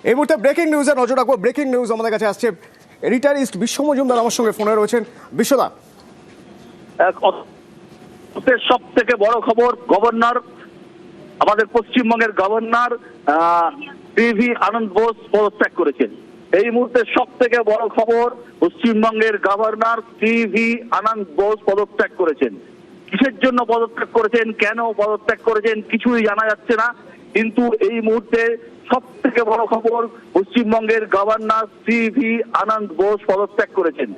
এই মুহূর্তে ব্রেকিং নিউজে নজর রাখবো। ব্রেকিং নিউজ আমাদের কাছে আসছে। এডিটারিস্ট বিশ্ব মজুমদার আমার সঙ্গে ফোনে রয়েছেন। বিশ্বদা, সব থেকে বড় খবর, গভর্নর, আমাদের পশ্চিমবঙ্গের গভর্নর সিভি আনন্দ বোস পদত্যাগ করেছেন। এই মুহূর্তে সব থেকে বড় খবর, পশ্চিমবঙ্গের গভর্নর সিভি আনন্দ বোস পদত্যাগ করেছেন। কিসের জন্য পদত্যাগ করেছেন, কেন পদত্যাগ করেছেন কিছুই জানা যাচ্ছে না। কিন্তু এই মুহূর্তে সব থেকে বড় খবর, পশ্চিমবঙ্গের গভর্নর সিভি আনন্দ বোস পদত্যাগ করেছেন।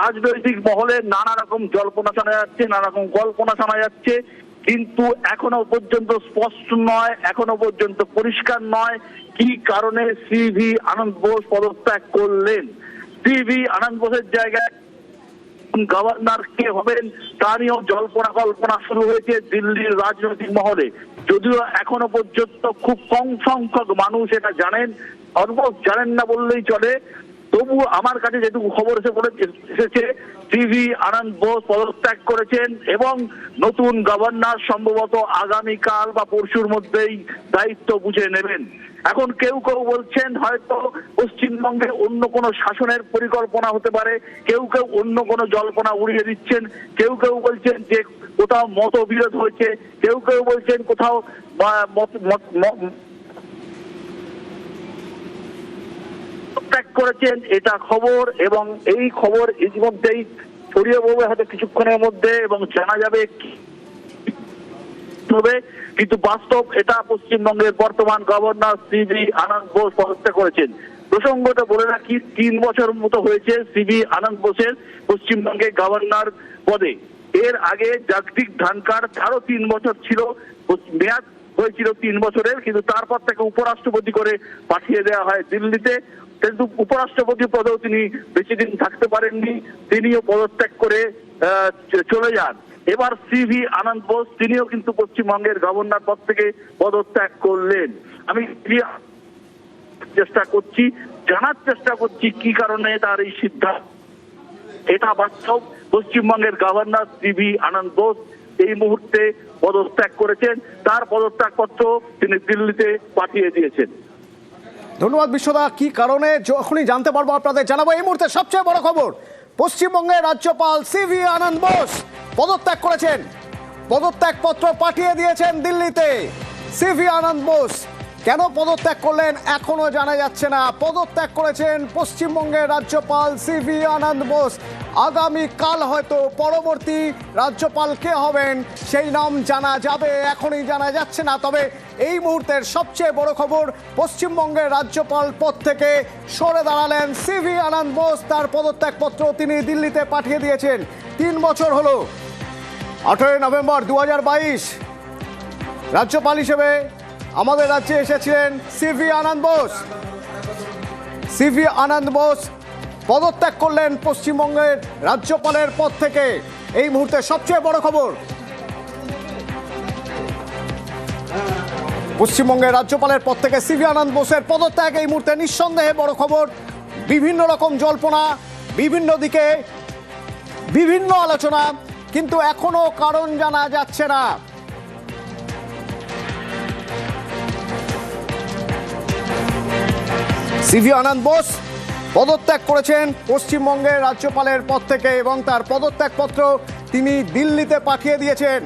রাজনৈতিক মহলে নানা রকম জল্পনা শোনা যাচ্ছে, নানা রকম কল্পনা শোনা যাচ্ছে, কিন্তু এখনো পর্যন্ত স্পষ্ট নয়, এখনো পর্যন্ত পরিষ্কার নয় কি কারণে সিভি আনন্দ বোস পদত্যাগ করলেন। সিভি আনন্দ বোসের জায়গায় গভর্নর কে হবেন তা নিয়েও জল্পনা কল্পনা শুরু হয়েছে দিল্লির রাজনৈতিক মহলে। যদিও এখনো পর্যন্ত খুব কম সংখ্যক মানুষ এটা জানেন, অলমোস্ট জানেন না বললেই চলে। তবু আমার কাছে যেটুকু খবর এসেছে, সিভি আনন্দ বোস পদত্যাগ করেছেন এবং নতুন গভর্নর সম্ভবত আগামীকাল বা পরশুর মধ্যেই দায়িত্ব বুঝে নেবেন। এখন কেউ কেউ বলছেন হয়তো পশ্চিমবঙ্গে অন্য কোনো শাসনের পরিকল্পনা হতে পারে, কেউ কেউ অন্য কোনো জল্পনা উড়িয়ে দিচ্ছেন, কেউ কেউ বলছেন যে কোথাও মতবিরোধ হয়েছে, কেউ কেউ বলছেন কোথাও ত্যাগ করেছেন, এটা খবর। এবং এই খবর ইতিমধ্যেই ছড়িয়ে পড়বে হয়তো কিছুক্ষণের মধ্যে এবং জানা যাবে হবে। কিন্তু বাস্তব এটা, পশ্চিমবঙ্গের বর্তমান গভর্নর সিভি আনন্দ বোস পদত্যাগ করেছেন। প্রসঙ্গটা বলে রাখি, 3 বছর মতো হয়েছে সিভি আনন্দ বোসের পশ্চিমবঙ্গে গভর্নর পদে। এর আগে জগদীপ ধনখড়, তারও 3 বছর ছিল, মেয়াদ হয়েছিল 3 বছরের, কিন্তু তারপর তাকে উপরাষ্ট্রপতি করে পাঠিয়ে দেওয়া হয় দিল্লিতে। কিন্তু উপরাষ্ট্রপতি পদেও তিনি বেশি দিন থাকতে পারেননি, তিনিও পদত্যাগ করে চলে যান। এবার সিভি আনন্দ বোস তিনিও কিন্তু পশ্চিমবঙ্গের গভর্নর পদ থেকে পদত্যাগ করলেন। আমি জানার চেষ্টা করছি কি কারণে তার এই সিদ্ধান্ত। এটা বাস্তব, পশ্চিমবঙ্গের গভর্নর সিভি আনন্দ বোস এই মুহূর্তে পদত্যাগ করেছেন, তার পদত্যাগ পত্র তিনি দিল্লিতে পাঠিয়ে দিয়েছেন। ধন্যবাদ বিশ্বদা। কি কারণে যখনই জানতে পারবো আপনাদের জানাবো। এই মুহূর্তে সবচেয়ে বড় খবর, পশ্চিমবঙ্গের রাজ্যপাল সিভি আনন্দ বোস পদত্যাগ করেছেন, পদত্যাগ পত্র পাঠিয়ে দিয়েছেন দিল্লিতে। সিভি আনন্দ বোস কেন পদত্যাগ করলেন এখনো জানা যাচ্ছে না। পদত্যাগ করেছেন পশ্চিমবঙ্গের রাজ্যপাল সিভি আনন্দ বোস। আগামীকাল হয়তো পরবর্তী রাজ্যপাল কে হবেন সেই নাম জানা যাবে, এখনই জানা যাচ্ছে না। তবে এই মুহূর্তের সবচেয়ে বড় খবর, পশ্চিমবঙ্গের রাজ্যপাল পদ থেকে সরে দাঁড়ালেন সিভি আনন্দ বোস। তার পদত্যাগপত্র তিনি দিল্লিতে পাঠিয়ে দিয়েছেন। 3 বছর হলো, 18 নভেম্বর 2022 রাজ্যপাল হিসেবে আমাদের রাজ্যে এসেছিলেন সিভি আনন্দ বোস। সিভি আনন্দ বোস পদত্যাগ করলেন পশ্চিমবঙ্গের রাজ্যপালের পদ থেকে। এই মুহূর্তে সবচেয়ে বড় খবর, পশ্চিমবঙ্গের রাজ্যপালের পদ থেকে সিভি আনন্দ বোসের পদত্যাগ এই মুহূর্তে নিঃসন্দেহে বড় খবর। বিভিন্ন রকম জল্পনা, বিভিন্ন দিকে বিভিন্ন আলোচনা, কিন্তু এখনো কারণ জানা যাচ্ছে না। সিভি আনন্দ বোস পদত্যাগ করেছেন পশ্চিমবঙ্গের রাজ্যপালের পদ থেকে এবং তার পদত্যাগপত্র তিনি দিল্লিতে পাঠিয়ে দিয়েছেন।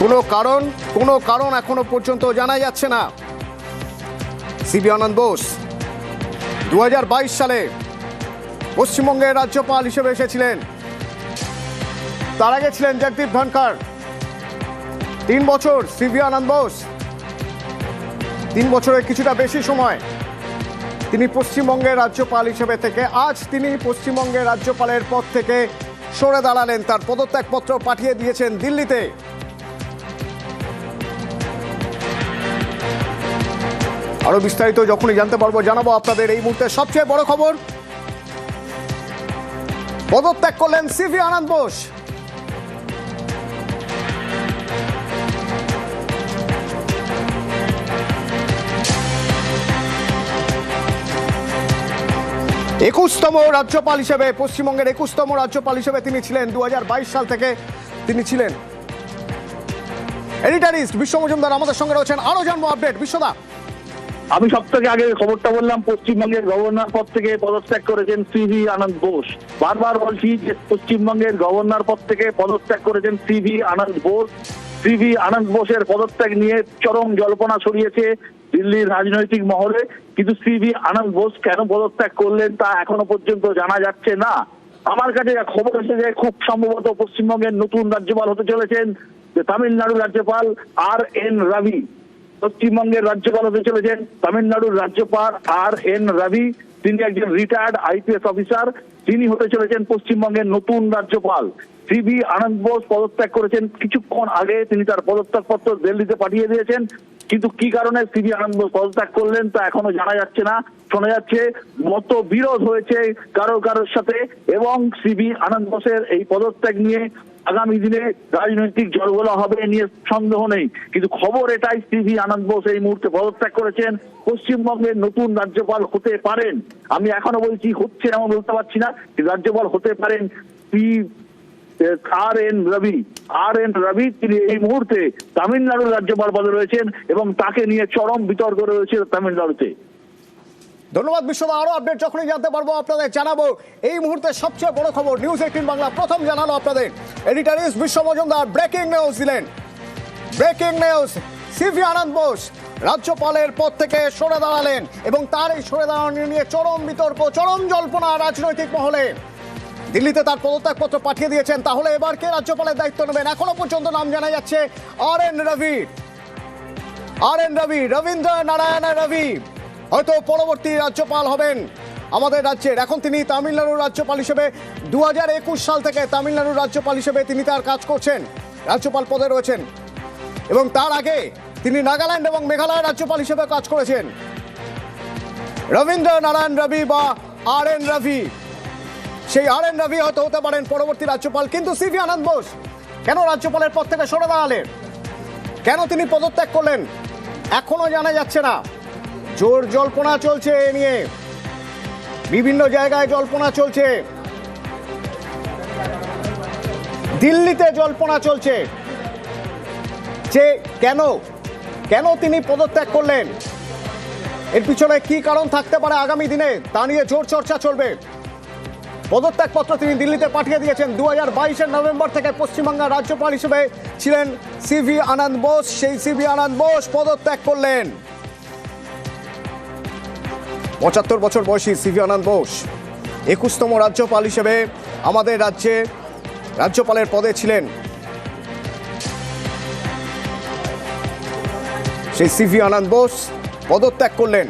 কোনো কারণ এখনো পর্যন্ত জানা যাচ্ছে না। সিভি আনন্দ বোস 2022 সালে পশ্চিমবঙ্গের রাজ্যপাল হিসেবে এসেছিলেন। তার আগে ছিলেন জগদীপ ধনখড়। 3 বছর সিভি আনন্দ বোস, 3 বছরের কিছুটা বেশি সময় তিনি পশ্চিমবঙ্গের রাজ্যপাল হিসেবে থেকে আজ তিনি পশ্চিমবঙ্গের রাজ্যপালের পদ থেকে সরে দাঁড়ালেন, তার পদত্যাগপত্র পাঠিয়ে দিয়েছেন দিল্লিতে। আরো বিস্তারিত যখনই জানতে পারবো জানাবো আপনাদের। এই মুহূর্তে সবচেয়ে বড় খবর, পদত্যাগ করলেন সিভি আনন্দ বোস। একুশতম রাজ্যপাল হিসেবে, পশ্চিমবঙ্গের 21তম রাজ্যপাল হিসেবে তিনি ছিলেন। 2022 সাল থেকে তিনি ছিলেন। এডিটারিস্ট বিশ্ব মজুমদার আমাদের সঙ্গে রয়েছেন, আরো জানবো আপডেট। বিশ্বদা, আমি সব থেকে আগে খবরটা বললাম, পশ্চিমবঙ্গের গভর্নর পদ থেকে পদত্যাগ করেছেন সিভি আনন্দ বোস। বারবার বলছি যে পশ্চিমবঙ্গের গভর্নর পদ থেকে পদত্যাগ করেছেন সিভি আনন্দ বোস। সিভি আনন্দ বোসের পদত্যাগ নিয়ে চরম জল্পনা ছড়িয়েছে দিল্লির রাজনৈতিক মহলে, কিন্তু সিভি আনন্দ বোস কেন পদত্যাগ করলেন তা এখনো পর্যন্ত জানা যাচ্ছে না। আমার কাছে খবর এসেছে খুব সম্ভবত পশ্চিমবঙ্গের নতুন রাজ্যপাল হতে চলেছেন যে তামিলনাড়ুর রাজ্যপাল আর.এন. রবি। পশ্চিমবঙ্গের রাজ্যপাল হতে চলেছেন তামিলনাড়ুর রাজ্যপাল আর.এন. রবি। তিনি একজন রিটায়ার্ড আইপিএস অফিসার, তিনি হতে চলেছেন পশ্চিমবঙ্গের নতুন রাজ্যপাল। সিভি আনন্দ বোস পদত্যাগ করেছেন কিছুক্ষণ আগে, তিনি তার পদত্যাগপত্র দিল্লিতে পাঠিয়ে দিয়েছেন, কিন্তু কি কারণে সিভি আনন্দ বোস পদত্যাগ করলেন তা এখনো জানা যাচ্ছে না। শোনা যাচ্ছে মতবিরোধ হয়েছে কারোর সাথে, এবং সিভি আনন্দ বোসের এই পদত্যাগ নিয়ে আগামী দিনে রাজনৈতিক জলঘোলা হবে নিয়ে সন্দেহ নেই। কিন্তু খবর এটাই, সিভি আনন্দ বোস এই মুহূর্তে পদত্যাগ করেছেন, পশ্চিমবঙ্গের নতুন রাজ্যপাল হতে পারেন। আমি এখনো বলছি হচ্ছে এমন বলতে পারছি না, রাজ্যপাল হতে পারেন আর.এন. রবি। আর.এন. রবি তিনি এই মুহূর্তে তামিলনাড়ুর রাজ্যপাল পদে রয়েছেন এবং তাকে নিয়ে চরম বিতর্ক রয়েছে তামিলনাড়ুতে। ধন্যবাদ বিশ্বদা। আরো আপডেট যখনই জানতে পারবো আপনাদের জানাবো। এই মুহূর্তে সবচেয়ে বড় খবর নিউজ 18 বাংলা প্রথম জানালো আপনাদের। এডিটারিস্ট বিশ্ব মজুমদার ব্রেকিং নিউজ দিলেন। ব্রেকিং নিউজ, সিভি আনন্দ বোস রাজ্যপালের পদ থেকে সরে দাঁড়ালেন এবং তার এই সরে দাঁড়ানো নিয়ে চরম বিতর্ক, চরম জল্পনা রাজনৈতিক মহলে। দিল্লিতে তার পদত্যাগপত্র পাঠিয়ে দিয়েছেন, তাহলে এবার কে রাজ্যপালের দায়িত্ব নেবেন? এখনো পর্যন্ত নাম জানা যাচ্ছে আর.এন. রবি। আর.এন. রবি, রবীন্দ্র নারায়ণ রবি হয়তো পরবর্তী রাজ্যপাল হবেন আমাদের রাজ্যের। এখন তিনি তামিলনাড়ুর রাজ্যপাল হিসেবে 2021 সাল থেকে তামিলনাড়ুর রাজ্যপাল হিসেবে তিনি তার কাজ করছেন, রাজ্যপাল পদে রয়েছেন, এবং তার আগে তিনি নাগাল্যান্ড এবং মেঘালয়ের রাজ্যপাল হিসেবে কাজ করেছেন। রবীন্দ্র নারায়ণ রবি বা আর.এন. রবি, সেই আর.এন. রবি হয়তো হতে পারেন পরবর্তী রাজ্যপাল। কিন্তু সিভি আনন্দ বোস কেন রাজ্যপালের পদ থেকে সরে দাঁড়ালেন, কেন তিনি পদত্যাগ করলেন এখনো জানা যাচ্ছে না। জোর জল্পনা চলছে এ নিয়ে, বিভিন্ন জায়গায় জল্পনা চলছে, দিল্লিতে জল্পনা চলছে যে কেন তিনি পদত্যাগ করলেন, এর পিছনে কি কারণ থাকতে পারে আগামী দিনে তা নিয়ে জোর চর্চা চলবে। পদত্যাগপত্র তিনি দিল্লিতে পাঠিয়ে দিয়েছেন। 2022 নভেম্বর থেকে পশ্চিমবঙ্গের রাজ্যপাল হিসেবে ছিলেন সিভি আনন্দ বোস। সেই সিভি আনন্দ বোস পদত্যাগ করলেন। 75 বছর বয়সী সিভি আনন্দ বোস 21তম রাজ্যপাল হিসেবে আমাদের রাজ্যে রাজ্যপালের পদে ছিলেন। সেই সিভি আনন্দ বোস পদত্যাগ করলেন।